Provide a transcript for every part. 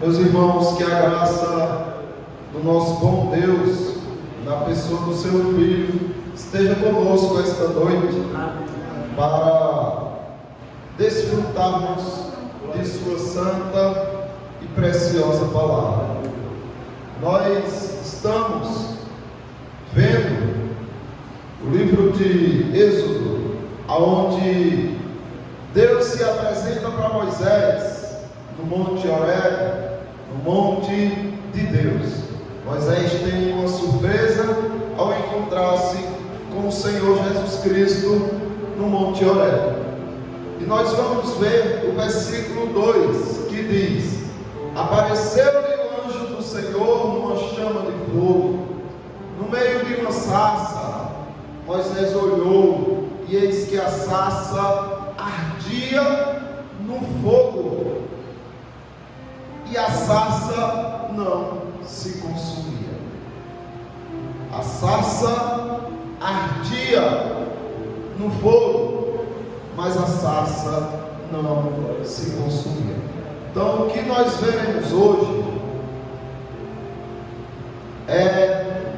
Meus irmãos, que a graça do nosso bom Deus, na pessoa do seu Filho, esteja conosco esta noite, para desfrutarmos de sua santa e preciosa palavra. Nós estamos vendo o livro de Êxodo, onde Deus se apresenta para Moisés no Monte Horebe, no Monte de Deus. Moisés tem uma surpresa ao encontrar-se com o Senhor Jesus Cristo no Monte Horebe. E nós vamos ver o versículo 2, que diz: apareceu-lhe o anjo do Senhor numa chama de fogo, no meio de uma sarça. Moisés olhou, e eis que a sarça ardia no fogo, e a sarça não se consumia. A sarça ardia no fogo, mas a sarça não se consumia. Então, o que nós veremos hoje é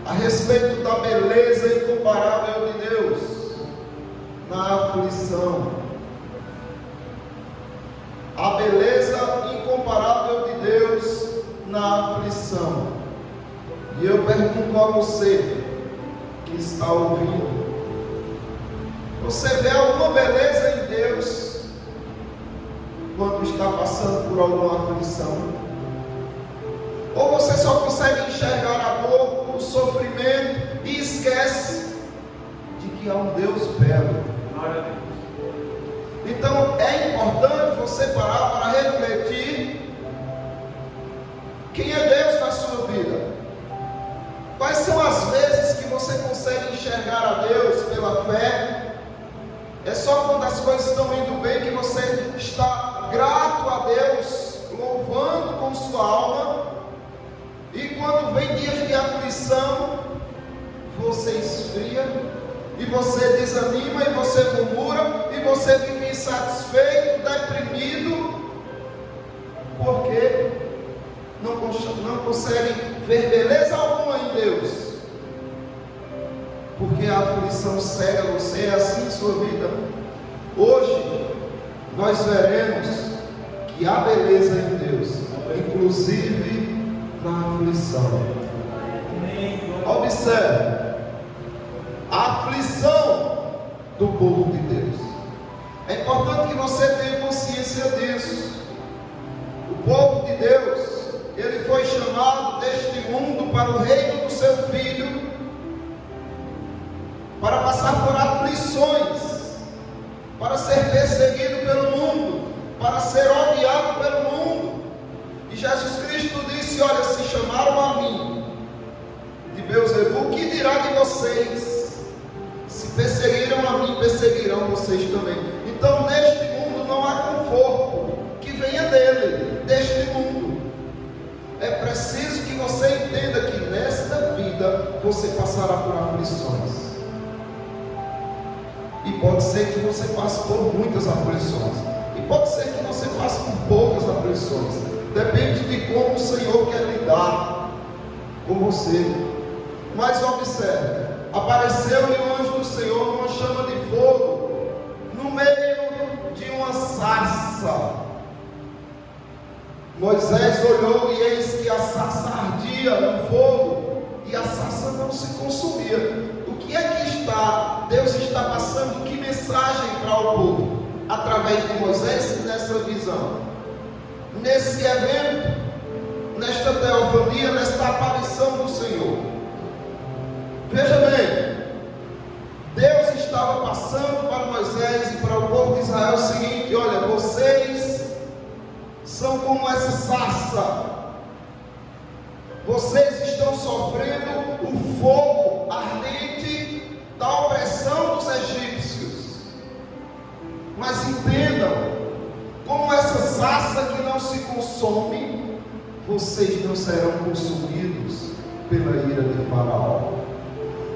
a respeito da beleza incomparável de Deus na aflição. A beleza incomparável de Deus na aflição. E eu pergunto a você que está ouvindo: você vê alguma beleza em Deus quando está passando por alguma aflição? Ou você só consegue enxergar a dor, o sofrimento e esquece de que há um Deus belo? Então é importante você parar para refletir: quem é Deus na sua vida? Quais são as vezes que você consegue enxergar a Deus pela fé? É só quando as coisas estão indo bem que você está grato a Deus, louvando com sua alma. E quando vem dias de aflição, você esfria, e você desanima, e você murmura, e você fica insatisfeito, deprimido, porque não consegue ver beleza alguma em Deus, porque a aflição cega você. É assim em sua vida. Hoje nós veremos que há beleza em Deus, inclusive na aflição. Observe a aflição do povo de Deus. É importante que você tenha consciência disso. O povo de Deus, ele foi chamado deste mundo para o reino do seu Filho, para passar por aflições, para ser perseguido pelo mundo, para ser odiado pelo mundo. E Jesus Cristo disse: olha, se chamaram a mim de Beelzebul, que dirá de vocês? Se perseguiram a mim, perseguirão vocês também. Então neste mundo não há conforto que venha dele, deste mundo. É preciso que você entenda que nesta vida você passará por aflições. E pode ser que você passe por muitas aflições, e pode ser que você passe por poucas aflições. Depende de como o Senhor quer lidar com você. Mas observe: apareceu-lhe o anjo do Senhor numa chama de fogo, no meio de uma sarça. Moisés olhou, e eis que a sarça ardia no fogo, e a sarça não se consumia. O que é que Deus está passando? Que mensagem para o povo? Através de Moisés, nessa visão, nesse evento, nesta teofania, nesta aparição do Senhor. Veja bem, Deus estava passando para Moisés e para o povo de Israel o seguinte: olha, vocês são como essa sarça, vocês estão sofrendo o fogo ardente da opressão dos egípcios, mas entendam, como essa sarça que não se consome, vocês não serão consumidos pela ira de Faraó.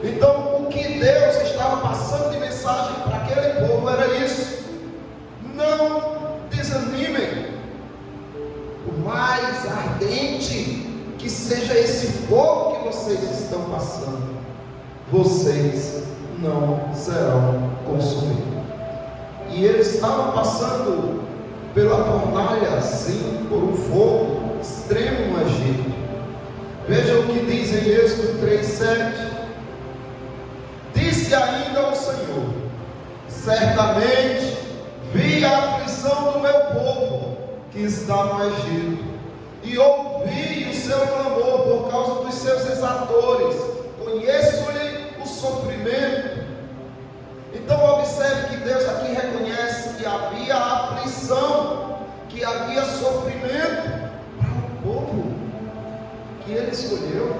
Então, o que Deus estava passando de mensagem para aquele povo era isso: não desanimem, por mais ardente que seja esse fogo que vocês estão passando, vocês não serão consumidos. E eles estavam passando pela fornalha, sim, por um fogo extremo no Egito. Veja o que diz em Êxodo 3:7. Disse ainda o Senhor: certamente vi a aflição do meu povo que está no Egito, e ouvi o seu clamor por causa dos seus exatores, conheço-lhe o sofrimento. Então observe que Deus aqui reconhece que havia aflição, que havia sofrimento para o povo que Ele escolheu,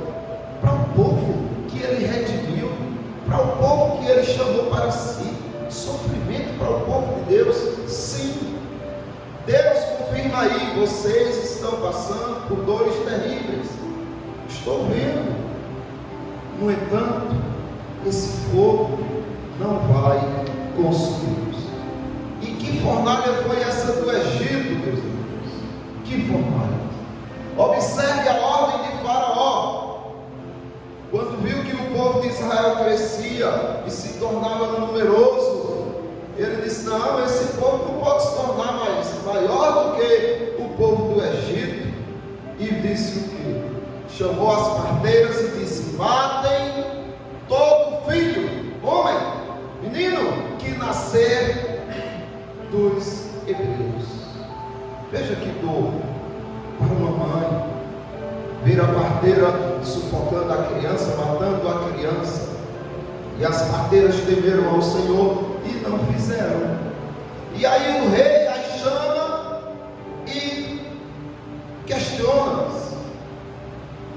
para o povo que Ele redimiu, para o povo que Ele chamou para si. Sofrimento para o povo de Deus, sim. Deus confirma aí: vocês estão passando por dores terríveis, estou vendo. No entanto, esse fogo não vai consumir-os. E que fornalha foi essa do Egito, meus irmãos? Que fornalha? Observe a ordem de Faraó. Quando viu que o povo de Israel crescia e se tornava numeroso, ele disse: não, esse povo não pode se tornar mais maior do que o povo do Egito. E disse o quê? Chamou as parteiras e disse: matem todo filho, homem, menino, que nascer dos hebreus. Veja que dor para uma mãe ver a parteira sufocando a criança, matando a criança. E as parteiras temeram ao Senhor e não fizeram. E aí o rei as chama e questiona-as: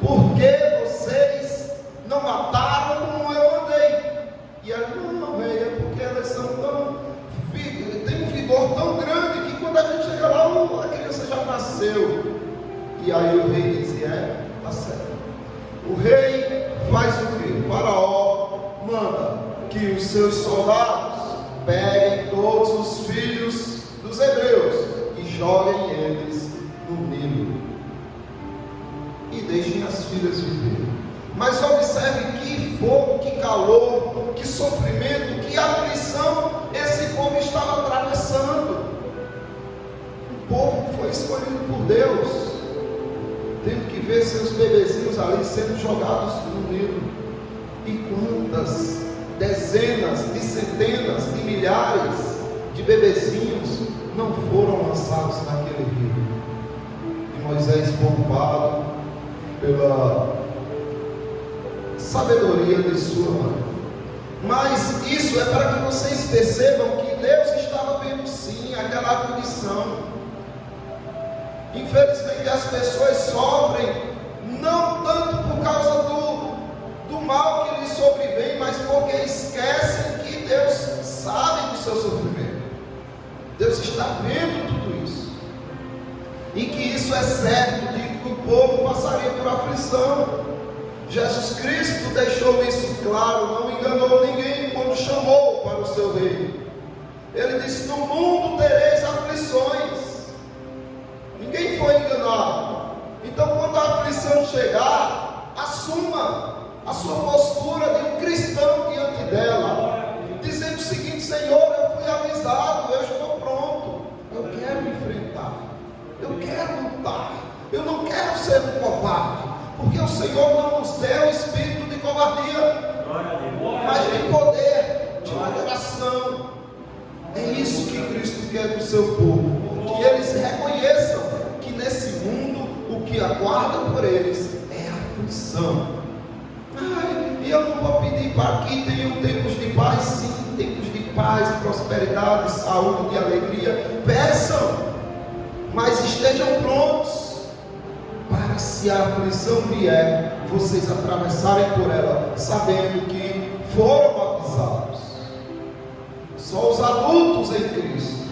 por que vocês não mataram como eu mandei? E ela: não, rei, é porque elas são têm um vigor tão grande que quando a gente chega lá, a criança já nasceu. E aí o rei diz: tá certo. O rei faz o quê? O Faraó manda que os seus soldados peguem todos os filhos dos hebreus e joguem eles no Nilo e deixem as filhas viver. Mas observe que fogo, que calor, que sofrimento, que aflição esse povo estava atravessando. O povo foi escolhido por Deus, tendo que ver seus bebezinhos ali sendo jogados no Nilo. E quantas dezenas de centenas de milhares de bebezinhos não foram lançados naquele rio? E Moisés, poupado pela sabedoria de sua mãe. Mas isso é para que vocês percebam que Deus estava vendo sim aquela aflição. Infelizmente as pessoas sofrem não tanto por causa do mal que lhes sobrevém, mas porque esquecem que Deus sabe do seu sofrimento. Deus está vendo tudo isso, e que isso é certo, de que o povo passaria por aflição. Jesus Cristo deixou isso claro, não enganou ninguém quando chamou para o seu reino. Ele disse: no mundo tereis aflições. Ninguém foi enganado. Então, quando a aflição chegar, assuma a sua postura de um cristão diante dela, dizendo o seguinte: Senhor, eu fui avisado, eu estou pronto, eu quero enfrentar, eu quero lutar, eu não quero ser um covarde, porque o Senhor não nos deu espírito de covardia, mas de poder, de moderação. É isso que Cristo quer do seu povo, que eles reconheçam que nesse mundo o que aguarda por eles é aflição. E eu não vou pedir para que tenham tempos de paz. Sim, tempos de paz, prosperidade, saúde e alegria. Peçam, mas estejam prontos para, se a aflição vier, vocês atravessarem por ela, sabendo que foram avisados. Só os adultos em Cristo,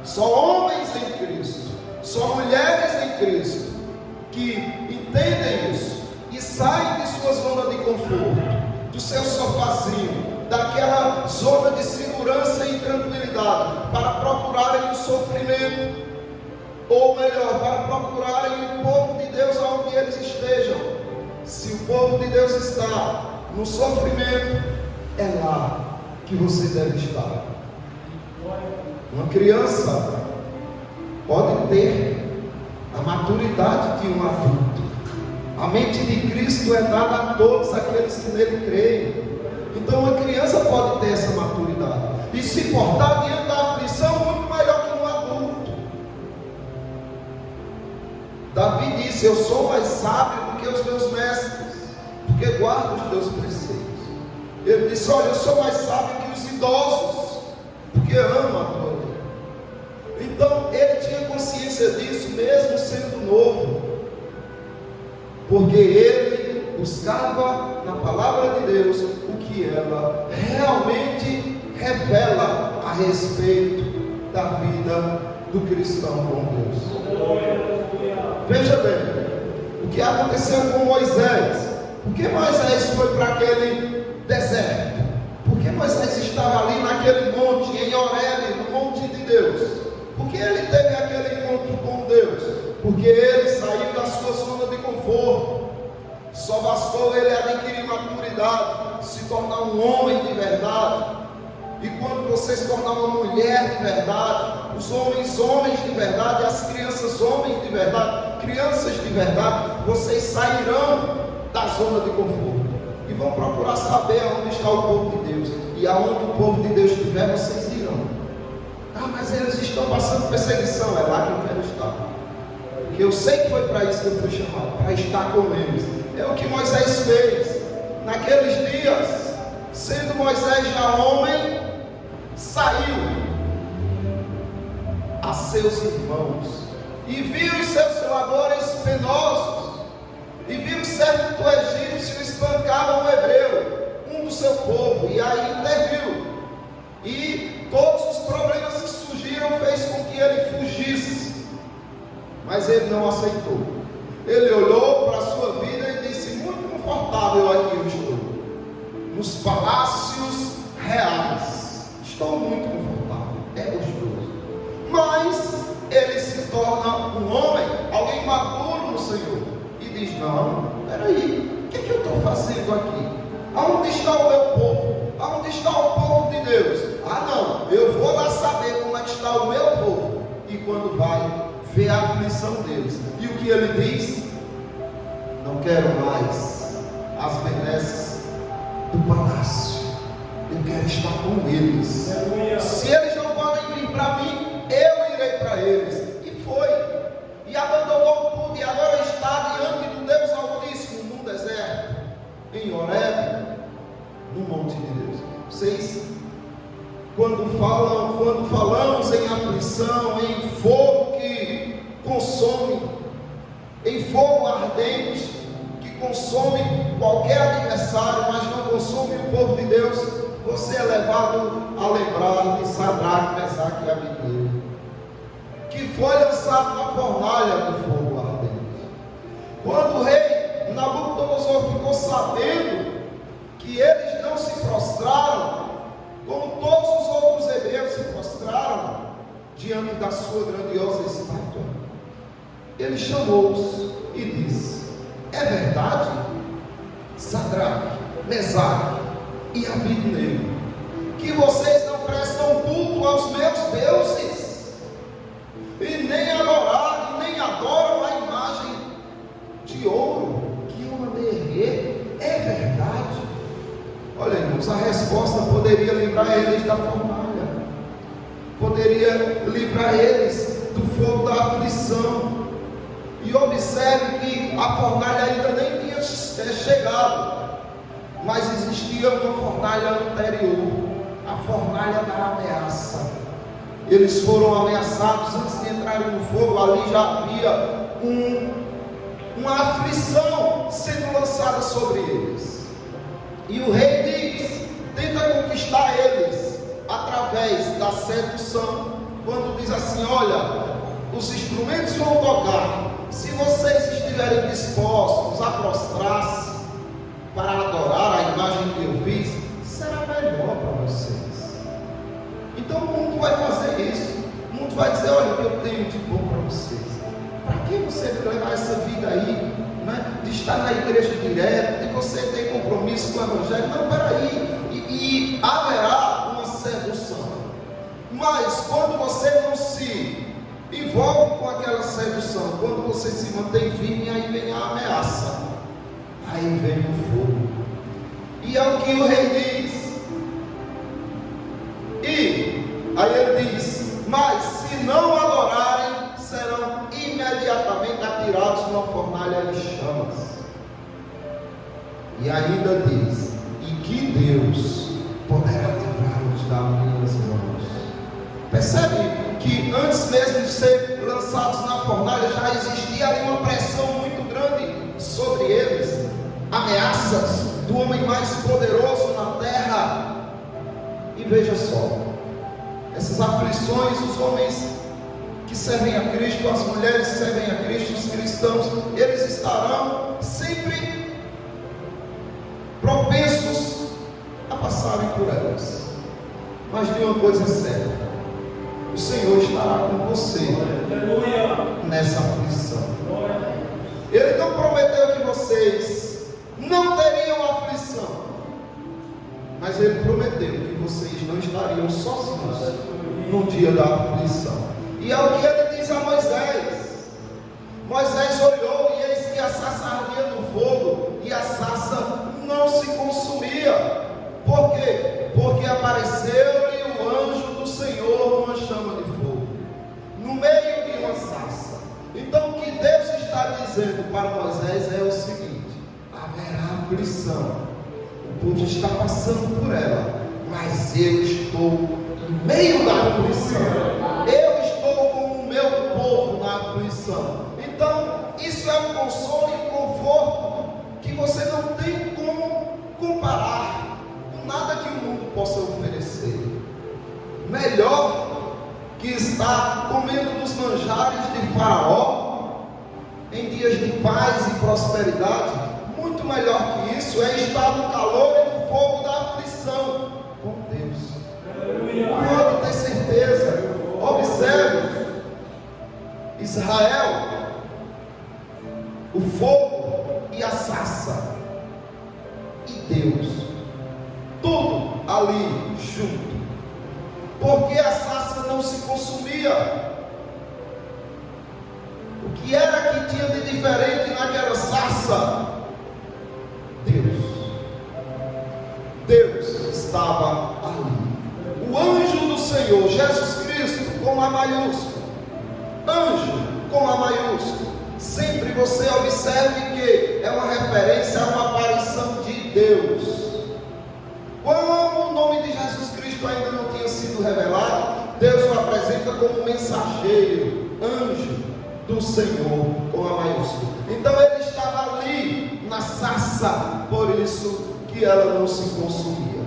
só homens em Cristo, só mulheres em Cristo que entendem isso e saem de sua zona de conforto, do seu sofazinho, daquela zona de segurança e tranquilidade, para procurarem o sofrimento, ou melhor, para procurarem o povo de Deus Deus está no sofrimento, é lá que você deve estar. Uma criança pode ter a maturidade de um adulto. A mente de Cristo é dada a todos aqueles que nele creem. Então uma criança pode ter essa maturidade e se portar diante da aflição muito melhor que um adulto. Davi disse: eu sou mais sábio do que os meus mestres, porque guardo os teus preceitos. Ele disse: olha, eu sou mais sábio que os idosos, porque amo a tua lei. Então ele tinha consciência disso, mesmo sendo novo, porque ele buscava na palavra de Deus o que ela realmente revela a respeito da vida do cristão com Deus. Veja bem, o que aconteceu com Moisés. Por que Moisés foi para aquele deserto? Por que Moisés estava ali naquele monte, em Horebe, no monte de Deus? Por que ele teve aquele encontro com Deus? Porque ele saiu da sua zona de conforto. Só bastou ele adquirir maturidade, se tornar um homem de verdade. E quando você se tornar uma mulher de verdade, os homens de verdade, as crianças homens de verdade, crianças de verdade, vocês sairão da zona de conforto e vão procurar saber onde está o povo de Deus. E aonde o povo de Deus estiver, vocês irão. Ah, mas eles estão passando perseguição. É lá que eu quero estar. Porque eu sei que foi para isso que eu fui chamado, para estar com eles. É o que Moisés fez naqueles dias. Sendo Moisés já homem, saiu a seus irmãos e viu os seus labores penosos, e viu que certo egípcio espancava um hebreu, um do seu povo, e aí interviu, e todos os problemas que surgiram fez com que ele fugisse, mas ele não aceitou. Ele olhou para a sua vida e disse: muito confortável aqui eu estou, nos palácios reais, estou muito confortável, é gostoso. Mas ele se torna um homem, alguém maduro no Senhor, e diz: não, peraí, o que é que eu estou fazendo aqui? Aonde está o meu povo? Aonde está o povo de Deus? Ah não, eu vou lá saber como é que está o meu povo. E quando vai, vê a aflição deles, e o que ele diz? Não quero mais as benesses do palácio, eu quero estar com eles. Se eles não podem vir para mim, eu irei para eles. E foi, e abandonou tudo, e agora está diante do Deus Altíssimo, num deserto, em Horebe, no monte de Deus. Vocês, quando falamos em aflição, em fogo que consome, em fogo ardente, que consome qualquer adversário, mas não consome o povo de Deus, você é levado a lembrar de Sadraque, Mesaque e Abednego, que foi lançado na fornalha do fogo ardente. Quando o rei Nabucodonosor ficou sabendo que eles não se prostraram, como todos os outros hebreus se prostraram diante da sua grandiosa estátua, ele chamou-os e disse: é verdade, Sadraque, Mesaque e Abednego, que vocês não prestam culto aos meus deuses, e nem adoram a imagem de ouro que eu mandei erguer? É verdade? Olha, irmãos, a resposta poderia livrar eles da fornalha, poderia livrar eles do fogo da aflição. E observe que a fornalha ainda nem tinha chegado, mas existia uma fornalha anterior, a fornalha da ameaça. Eles foram ameaçados antes de entrarem no fogo. Ali já havia uma aflição sendo lançada sobre eles. E o rei diz, tenta conquistar eles através da sedução, quando diz assim: olha, os instrumentos vão tocar, se vocês estiverem dispostos a prostrar-se para adorar a imagem que eu fiz, será melhor para vocês. Então o mundo vai fazer isso. O mundo vai dizer: olha o que eu tenho de bom para vocês. Para que você levar essa vida aí, né, de está na igreja direto, e você tem compromisso com o Evangelho. Não, peraí, e haverá uma sedução. Mas quando você não se envolve com aquela sedução, quando você se mantém firme, aí vem a ameaça, aí vem o fogo. E é o que o rei diz. E aí ele diz: mas se não adorarem, serão imediatamente atirados numa fornalha de chamas. E ainda diz: e que Deus poderá livrar-nos das minhas mãos. Percebe que antes mesmo de ser lançados na fornalha, já existia ali uma pressão muito grande sobre eles, ameaças do homem mais poderoso na terra. E veja só, essas aflições, os homens que servem a Cristo, as mulheres que servem a Cristo, os cristãos, eles estarão sempre propensos a passarem por elas. Mas de uma coisa é certa: o Senhor estará com você nessa aflição. Ele não prometeu que vocês não teriam aflição, mas Ele prometeu que vocês não estariam sozinhos no dia da aflição. E é o que Ele diz a Moisés. Moisés olhou e eis que a sarça ardia no fogo, e a sarça não se consumia. Por quê? Porque apareceu-lhe o anjo do Senhor numa chama de fogo, no meio de uma sarça. Então o que Deus está dizendo para Moisés é o seguinte: haverá aflição, o povo está passando por ela, mas eu estou no meio da aflição, eu estou com o meu povo na aflição. Então isso é um consolo e um conforto que você não tem como comparar com nada que o mundo possa oferecer. Melhor que estar comendo dos manjares de Faraó em dias de paz e prosperidade, muito melhor que isso é estar no calor e no fogo da aflição com Deus. Pode ter certeza. Observe Israel, o fogo e a sarça, e Deus, tudo ali junto. Porque a sarça não se consumia. O que era que tinha de diferente naquela sarça? Deus estava ali. O anjo do Senhor, Jesus Cristo, com A maiúsculo. Anjo com A maiúsculo. Sempre você observe que é uma referência a uma aparição de Deus. Como o nome de Jesus Cristo ainda não tinha sido revelado, Deus o apresenta como mensageiro, anjo do Senhor, com A maiúsculo. Então ele estava ali na sarça, por isso que ela não se consumia.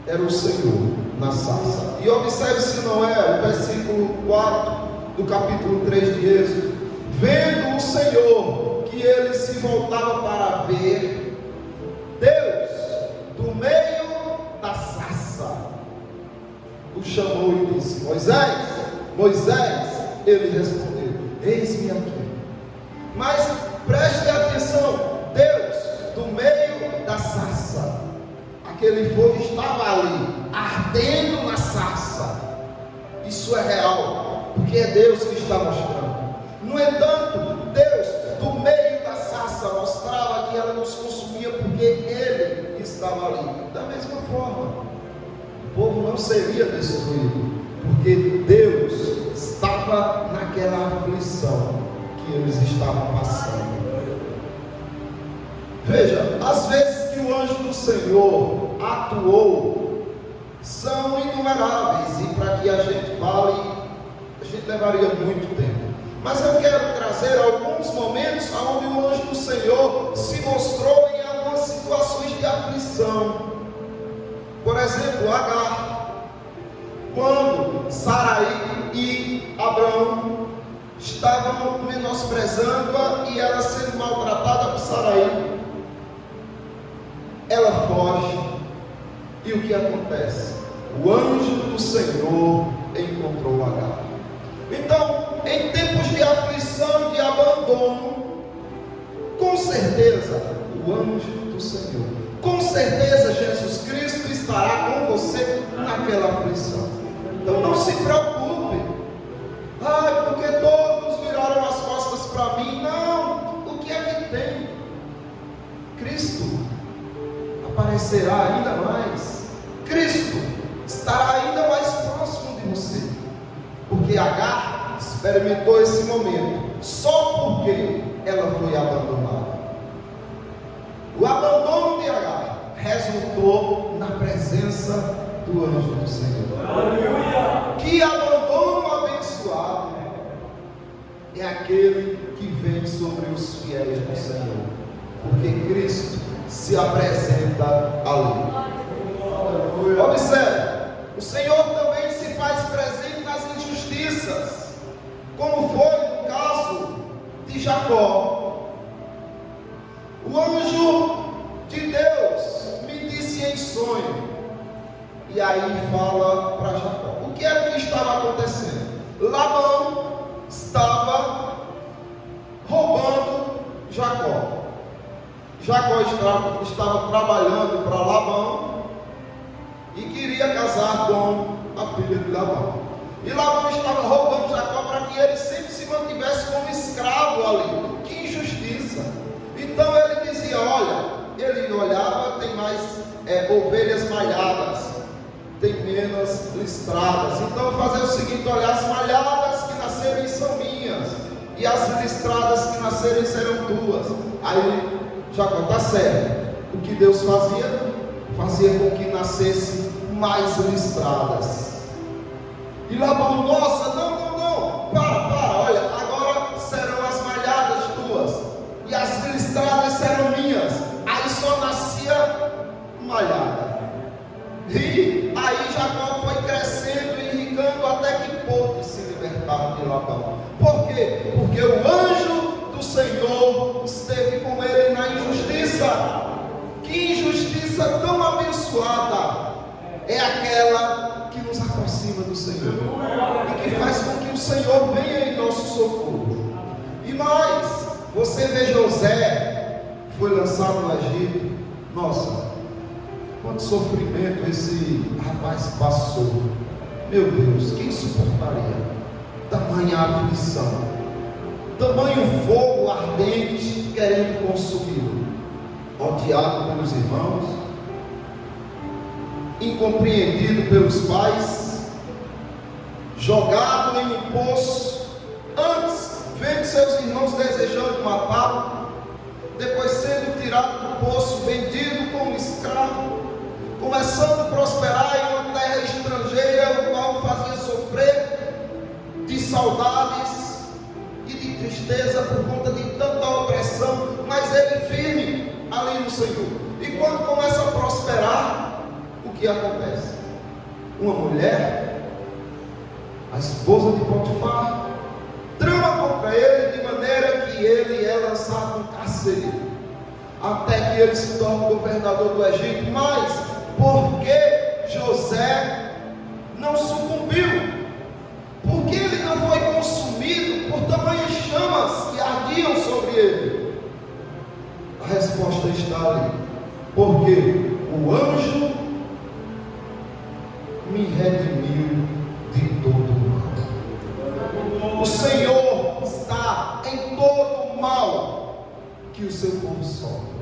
Era o Senhor na sarça. E observe se não é o versículo 4 do capítulo 3 de Êxodo: vendo o Senhor que ele se voltava para ver, Deus, do meio da sarça, o chamou e disse: Moisés, Moisés. Ele respondeu: eis-me aqui. Mas preste atenção: Deus, do meio da sarça. Aquele fogo estava ali, ardendo na sarça. Isso é real, porque é Deus que está mostrando. No entanto, Deus, do meio da sarça, mostrava que ela não se consumia, porque Ele estava ali. Da mesma forma, o povo não seria destruído, porque Deus estava naquela aflição que eles estavam passando. Veja, as vezes que o anjo do Senhor atuou são inumeráveis, e para que a gente fale, a gente levaria muito tempo. Mas eu quero trazer alguns momentos onde o anjo do Senhor se mostrou em algumas situações de aflição. Por exemplo, Agar, quando Sarai e Abraão estavam menosprezando-a e ela sendo maltratada por Sarai, ela foge, e o que acontece? O anjo do Senhor encontrou Agar. Então, em tempos de aflição, de abandono, com certeza certeza o anjo do Senhor, com certeza Jesus Cristo estará com você naquela aflição. Então não se preocupe, porque todos viraram as costas para mim. Não, o que é que tem? Cristo aparecerá ainda mais, Cristo estará ainda mais próximo de você, porque Agar experimentou esse momento só porque ela foi abandonada. O abandono de Agar resultou na presença do anjo do Senhor. Aleluia! Que abandono abençoado é aquele que vem sobre os fiéis do Senhor, porque Cristo se apresenta ali. Observe, o Senhor também se faz presente nas injustiças, como foi no caso de Jacó. O anjo de Deus me disse em sonho, e aí fala para Jacó. O que é que estava acontecendo? Labão estava roubando Jacó. Jacó estava trabalhando para Labão e queria casar com a filha de Labão. E Labão estava roubando Jacó para que ele sempre se mantivesse como escravo ali. Que injustiça! Então ele dizia: olha, ele olhava, tem mais ovelhas malhadas, tem menos listradas. Então eu vou fazer o seguinte: olha, as malhadas que nascerem são minhas, e as listradas que nascerem serão tuas. Aí Jacó, está certo. O que Deus fazia? Fazia com que nascesse mais listradas. E Labão: nossa, não, para, olha, agora serão as malhadas tuas, e as listradas serão minhas. Aí só nascia malhada. E aí Jacó foi crescendo e enricando até que pôde se libertar de Labão. Por quê? Porque o anjo do Senhor esteve com ele na injustiça. Que injustiça tão abençoada é aquela que nos aproxima do Senhor e que faz com que o Senhor venha em nosso socorro. E mais, você vê José, foi lançado no Egito. Nossa, quanto sofrimento esse rapaz passou. Meu Deus, quem suportaria tamanha aflição, tamanho fogo ardente querendo consumi-lo? Odiado pelos irmãos, incompreendido pelos pais, jogado em um poço, antes vendo seus irmãos desejando matá-lo, depois sendo tirado do poço, vendido como escravo, começando a prosperar em uma terra estrangeira, o qual fazia sofrer de saudades e de tristeza por conta de tanta opressão, mas ele firme ali no Senhor. E quando começa a prosperar, o que acontece? Uma mulher, a esposa de Potifar, trama contra ele de maneira que ele é lançado no cárcere, até que ele se torne governador do Egito. Mas por que José não sucumbiu? Por que ele não foi consumido por tamanhas chamas que ardiam sobre ele? A resposta está ali: porque o anjo me redimiu de todo o mal. O Senhor está em todo o mal que o seu povo sofre.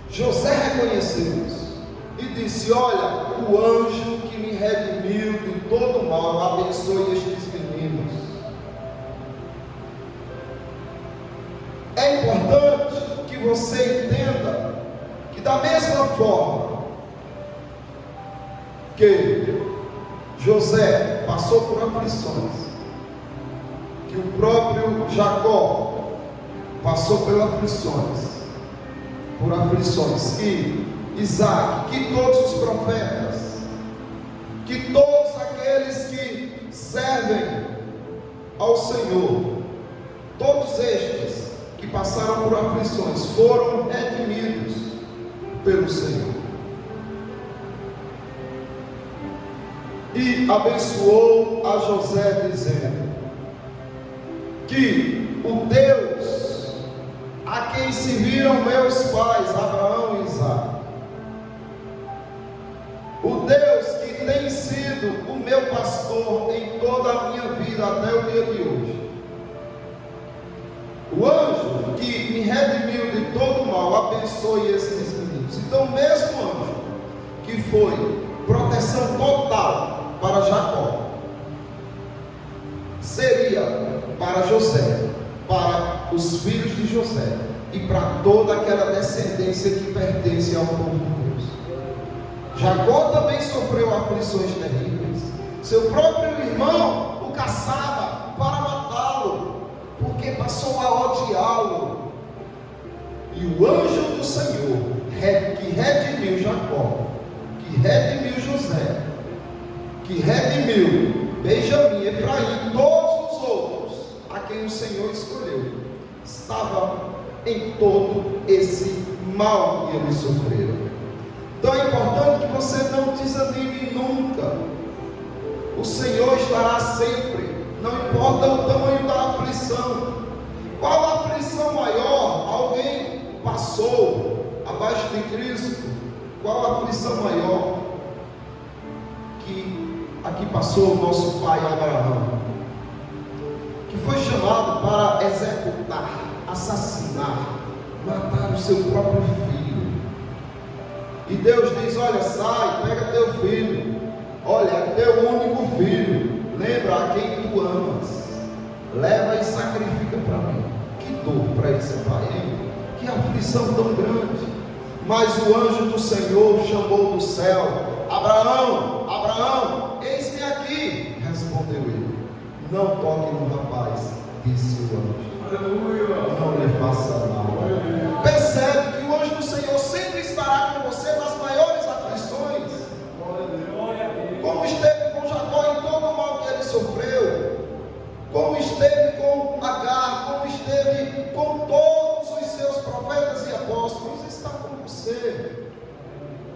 José reconheceu isso e disse: olha, o anjo que me redimiu de todo o mal abençoe estes meninos. É importante que você entenda que, da mesma forma que José passou por aflições, que o próprio Jacó passou por aflições, que Isaac, que todos os profetas, que todos aqueles que servem ao Senhor, todos estes que passaram por aflições, foram redimidos pelo Senhor. E abençoou a José, dizendo que o Deus a quem serviram meus pais, Abraão e Isaque. O Deus que tem sido o meu pastor em toda a minha vida até o dia de hoje. O anjo que me redimiu de todo mal, abençoe esses meninos. Então, o mesmo anjo que foi proteção total para Jacó, seria para José, para os filhos de José e para toda aquela descendência que pertence ao povo de Deus. Jacó também sofreu aflições terríveis. Seu próprio irmão o caçava para matá-lo, porque passou a odiá-lo. E o anjo do Senhor, que redimiu Jacó, que redimiu José, que redimiu Benjamim, Efraim, todos os outros a quem o Senhor escolheu, estava em todo esse mal que eles sofreram. Então é importante que você não desanime nunca. O Senhor estará sempre, não importa o tamanho da aflição. Qual a aflição maior alguém passou abaixo de Cristo? Qual a aflição maior que aqui passou o nosso pai Abraão, que foi chamado para executar, assassinar, matar o seu próprio filho? E Deus diz: olha, sai, pega teu filho, olha, é teu único filho, lembra a quem tu amas, leva e sacrifica para mim. Que dor para esse pai, hein? Que aflição tão grande. Mas o anjo do Senhor chamou do céu: Abraão, Abraão, eis-me aqui. Respondeu ele: não toque no rapaz, disse o anjo. Aleluia. Não lhe faça nada. Percebe que o anjo do Senhor sempre estará com você nas maiores aflições, como esteve com Jacó em todo o mal que ele sofreu, como esteve com Agar, como esteve com todos os seus profetas e apóstolos. Está com você.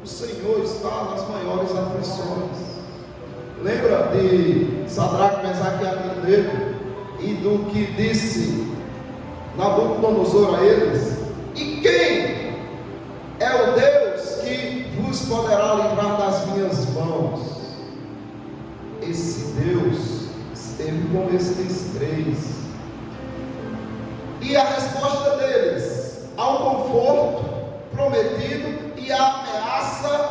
O Senhor está nas maiores aflições. Lembra de Sadraque, Mesaque e Abednego e do que disse Nabucodonosor a eles? E quem é o Deus que vos poderá livrar das minhas mãos? Esse Deus esteve com esses três. E a resposta deles ao conforto prometido e a ameaça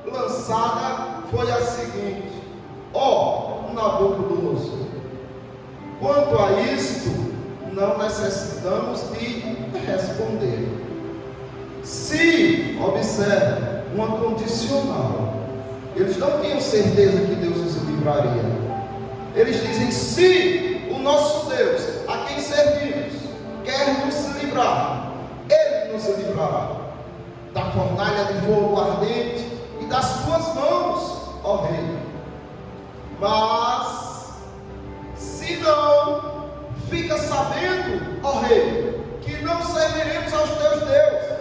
lançada foi a seguinte: ó, Nabucodonosor, quanto a isto, não necessitamos de responder. Se, observe, uma condicional. Eles não tinham certeza que Deus os livraria. Eles dizem: se o nosso Deus, a quem servimos, quer nos livrar, Ele nos livrará da fornalha de fogo ardente e das tuas mãos, ó rei. Mas, se não, fica sabendo, ó rei, que não serviremos aos teus deuses,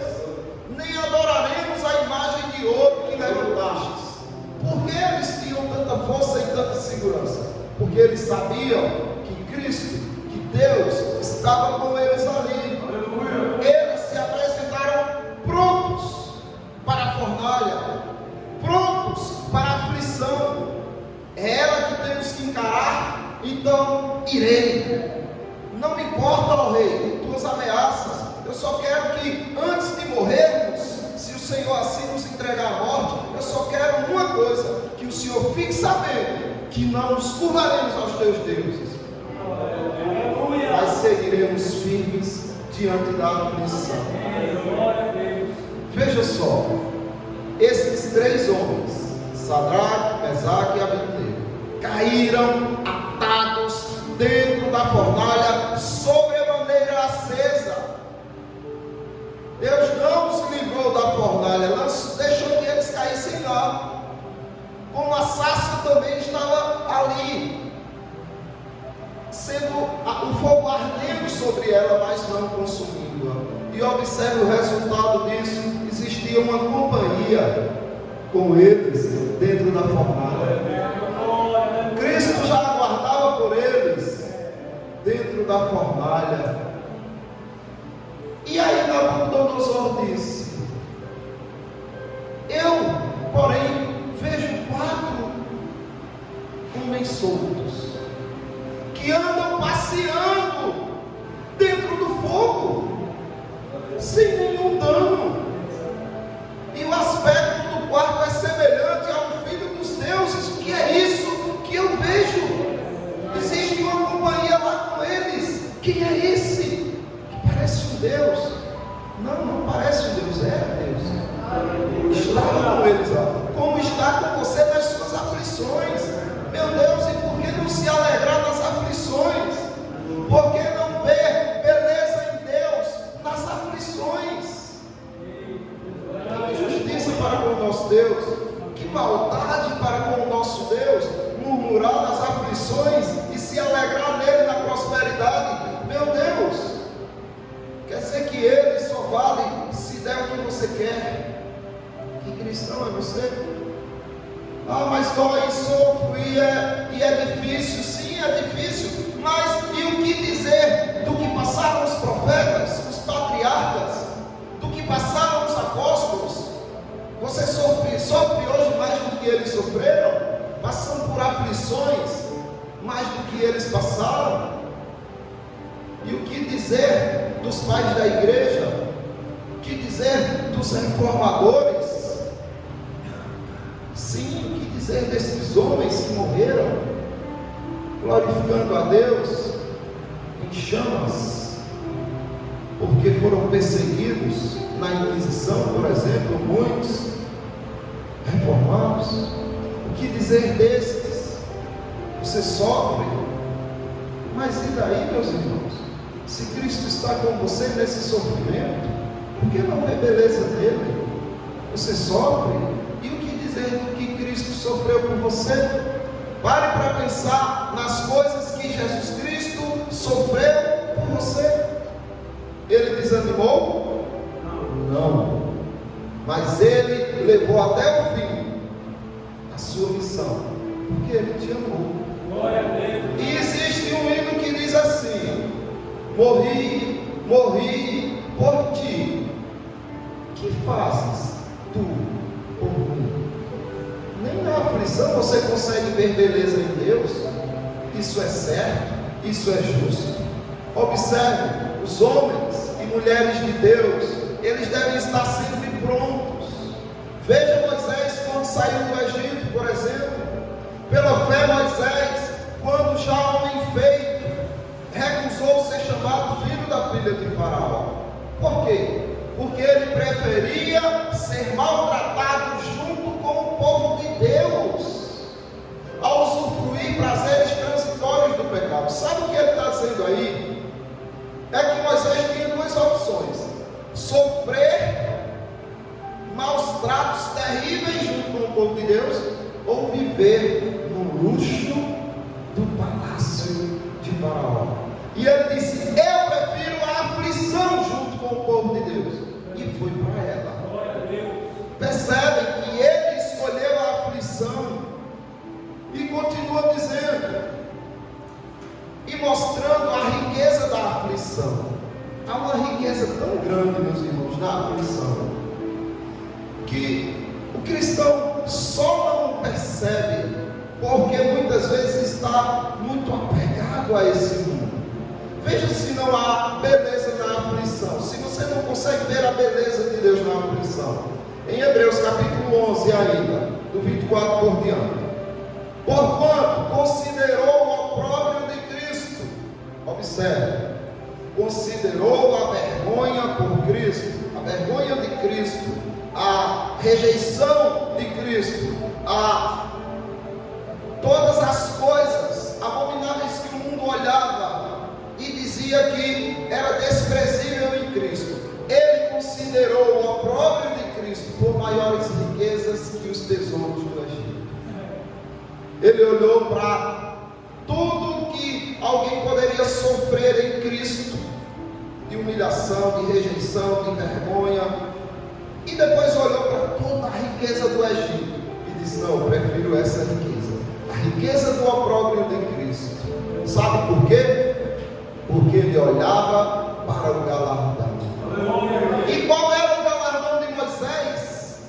nem adoraremos a imagem de ouro que levantastes. Por que eles tinham tanta força e tanta segurança? Porque eles sabiam que Cristo, que Deus, estava com eles ali. Aleluia. Eles se apresentaram prontos para a fornalha, prontos para a aflição. É ela que temos que encarar. Então irei. Não me importa, ó rei, tuas ameaças. Eu só quero que antes de morrermos, se o Senhor assim nos entregar a morte, eu só quero uma coisa: que o Senhor fique sabendo que não nos curvaremos aos teus deuses, mas seguiremos firmes diante da aflição. Veja só, esses três homens, Sadraque, Mesaque e Abednego, caíram atados dentro da fornalha sobremaneira acesa. Deus não os livrou da fornalha, deixou que eles caíssem lá. Como a sarça também estava ali, sendo o fogo ardendo sobre ela, mas não consumindo-a. E observe o resultado disso: existia uma companhia com eles dentro da fornalha. Cristo já aguardava por eles dentro da fornalha. E aí Deus. Não parece um Deus, é Deus. Estava com eles lá, como está com você nas suas aflições. Meu Deus, e por que não se alegrar nas aflições? Por que não ver beleza em Deus nas aflições? Que injustiça para com o nosso Deus, que maldade para com o nosso Deus, murmurar nas aflições e se alegrar nele na prosperidade. Meu Deus, quer dizer que ele só vale se der o que você quer. Que cristão é você? Ah, mas dói, sofro e é difícil. Sim, é difícil, mas e o que dizer do que passaram os profetas, os patriarcas, do que passaram os apóstolos? Você sofre hoje mais do que eles sofreram, passando por aflições mais do que eles passaram. E o que dizer dos pais da igreja? O que dizer dos reformadores? Sim, o que dizer desses homens que morreram glorificando a Deus em chamas, porque foram perseguidos na Inquisição, por exemplo, muitos reformados? O que dizer desses? Você sofre, mas e daí, meus irmãos? Se Cristo está com você nesse sofrimento, por que não vê beleza nele? Você sofre, e o que dizer do que Cristo sofreu por você? Pare para pensar nas coisas que Jesus Cristo sofreu por você. Ele desanimou? Não. Mas ele levou até o fim a sua missão, porque ele te amou. Glória a Deus. E existe um hino que diz assim: morri por ti. Que fazes tu por mim? Nem na aflição você consegue ver beleza em Deus. Isso é certo, isso é justo. Observe, os homens e mulheres de Deus, eles devem estar sempre prontos. Veja Moisés quando saiu do Egito, por exemplo. Pela fé, Moisés, quando já homem feito, recusou ser chamado filho da filha de Faraó. Por quê? Porque ele preferia ser maltratado junto com o povo de Deus, a usufruir prazeres transitórios do pecado. Sabe o que ele está dizendo aí? É que Moisés tinha duas opções: sofrer maus tratos terríveis junto com o povo de Deus, ou viver no luxo do palácio de Faraó. E ele disse: eu prefiro a aflição junto com o povo de Deus. E foi para ela. Percebem que ele escolheu a aflição. E continua dizendo, e mostrando a riqueza da aflição. Há uma riqueza tão grande, meus irmãos, na aflição, que o cristão só não percebe, porque muitas vezes está muito apegado a esse mundo. Veja se não há beleza na aflição, se você não consegue ver a beleza de Deus na aflição. Em Hebreus capítulo 11 ainda, do 24 por diante: porquanto considerou o opróbrio de Cristo, observe, considerou a vergonha por Cristo, a vergonha de Cristo, a rejeição de Cristo, a todas as coisas abomináveis que o mundo olhava e dizia que era desprezível em Cristo. Ele considerou o opróbrio de Cristo por maiores riquezas que os tesouros do Egito. Ele olhou para tudo que alguém poderia sofrer em Cristo, de humilhação, de rejeição, de vergonha, e depois olhou para toda a riqueza do Egito e disse: não, eu prefiro essa riqueza, a riqueza do opróbrio de Cristo. Sabe por quê? Porque ele olhava para o galardão. E qual era o galardão de Moisés?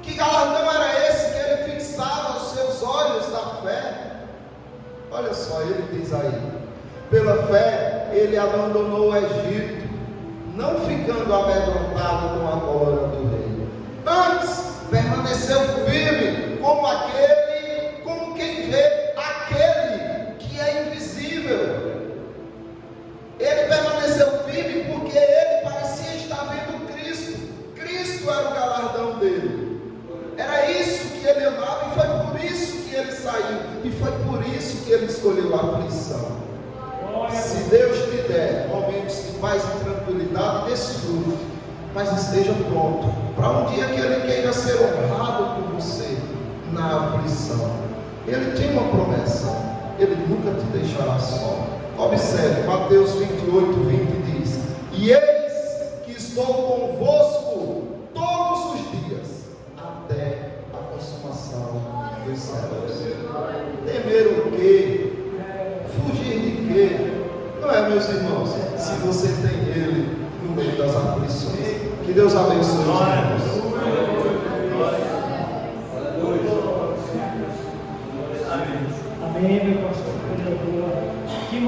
Que galardão era esse que ele fixava os seus olhos da fé? Olha só, ele diz aí: pela fé ele abandonou o Egito, não ficando amedrontado com a coluna do rei. Antes permaneceu firme como quem vê aquele que é invisível. Ele permaneceu firme porque cuidado e desfrute, mas esteja pronto para um dia que Ele queira ser honrado por você na aflição. Ele tem uma promessa: Ele nunca te deixará só. Observe, Mateus 28:20 diz: e eis que estou convosco todos os dias, até a consumação dos séculos. Temer o quê? Fugir de quê? Não é, meus irmãos, se você tem Ele no meio das aflições. Que Deus abençoe os irmãos. Amém.